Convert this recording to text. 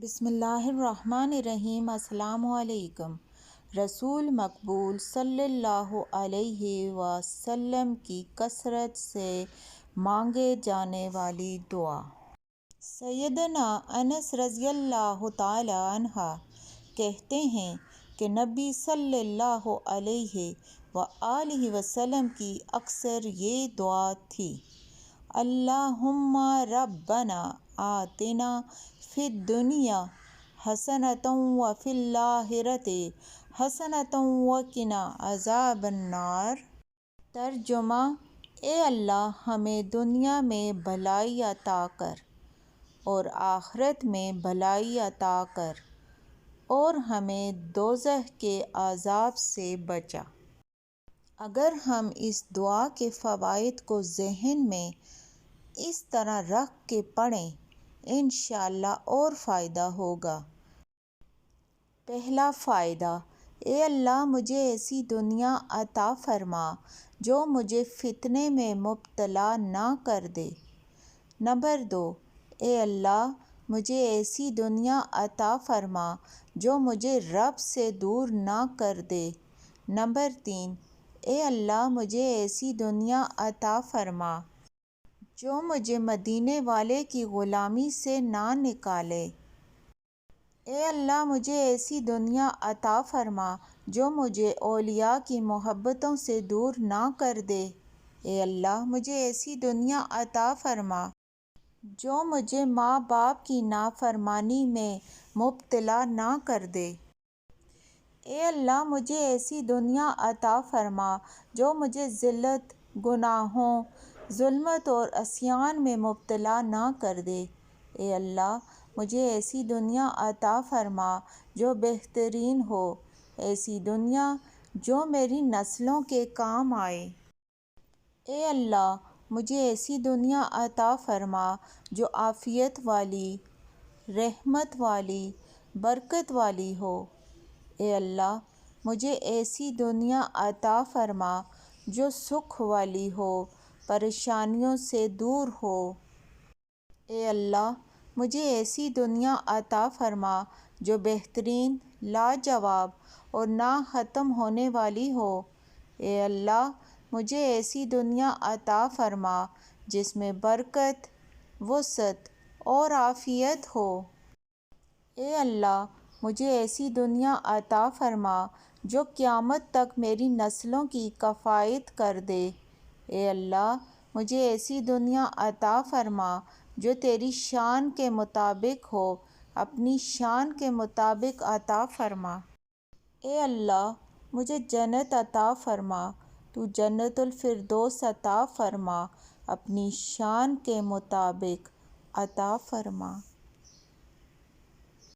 بسم اللہ الرحمن الرحیم۔ السلام علیکم۔ رسول مقبول صلی اللہ علیہ وسلم کی کثرت سے مانگے جانے والی دعا۔ سیدنا انس رضی اللہ تعالی عنہ کہتے ہیں کہ نبی صلی اللہ علیہ وآلہ وسلم کی اکثر یہ دعا تھی: اللہم ربنا آتنا فی الدنیا حسنۃ وفی الآخرۃ حسنۃ وقنا عذاب النار۔ ترجمہ: اے اللہ ہمیں دنیا میں بھلائی عطا کر اور آخرت میں بھلائی عطا کر اور ہمیں دوزخ کے عذاب سے بچا۔ اگر ہم اس دعا کے فوائد کو ذہن میں اس طرح رکھ کے پڑھیں انشاءاللہ اور فائدہ ہوگا۔ پہلا فائدہ: اے اللہ مجھے ایسی دنیا عطا فرما جو مجھے فتنے میں مبتلا نہ کر دے۔ نمبر 2: اے اللہ مجھے ایسی دنیا عطا فرما جو مجھے رب سے دور نہ کر دے۔ نمبر 3: اے اللہ مجھے ایسی دنیا عطا فرما جو مجھے مدینے والے کی غلامی سے نہ نکالے۔ اے اللہ مجھے ایسی دنیا عطا فرما جو مجھے اولیاء کی محبتوں سے دور نہ کر دے۔ اے اللہ مجھے ایسی دنیا عطا فرما جو مجھے ماں باپ کی نافرمانی میں مبتلا نہ کر دے۔ اے اللہ مجھے ایسی دنیا عطا فرما جو مجھے ذلت، گناہوں، ظلمت اور عصیان میں مبتلا نہ کر دے۔ اے اللہ مجھے ایسی دنیا عطا فرما جو بہترین ہو، ایسی دنیا جو میری نسلوں کے کام آئے۔ اے اللہ مجھے ایسی دنیا عطا فرما جو عافیت والی، رحمت والی، برکت والی ہو۔ اے اللہ مجھے ایسی دنیا عطا فرما جو سکھ والی ہو، پریشانیوں سے دور ہو۔ اے اللہ مجھے ایسی دنیا عطا فرما جو بہترین، لاجواب اور نہ ختم ہونے والی ہو۔ اے اللہ مجھے ایسی دنیا عطا فرما جس میں برکت، وسعت اور عافیت ہو۔ اے اللہ مجھے ایسی دنیا عطا فرما جو قیامت تک میری نسلوں کی کفایت کر دے۔ اے اللہ مجھے ایسی دنیا عطا فرما جو تیری شان کے مطابق ہو، اپنی شان کے مطابق عطا فرما۔ اے اللہ مجھے جنت عطا فرما، تو جنت الفردوس عطا فرما، اپنی شان کے مطابق عطا فرما۔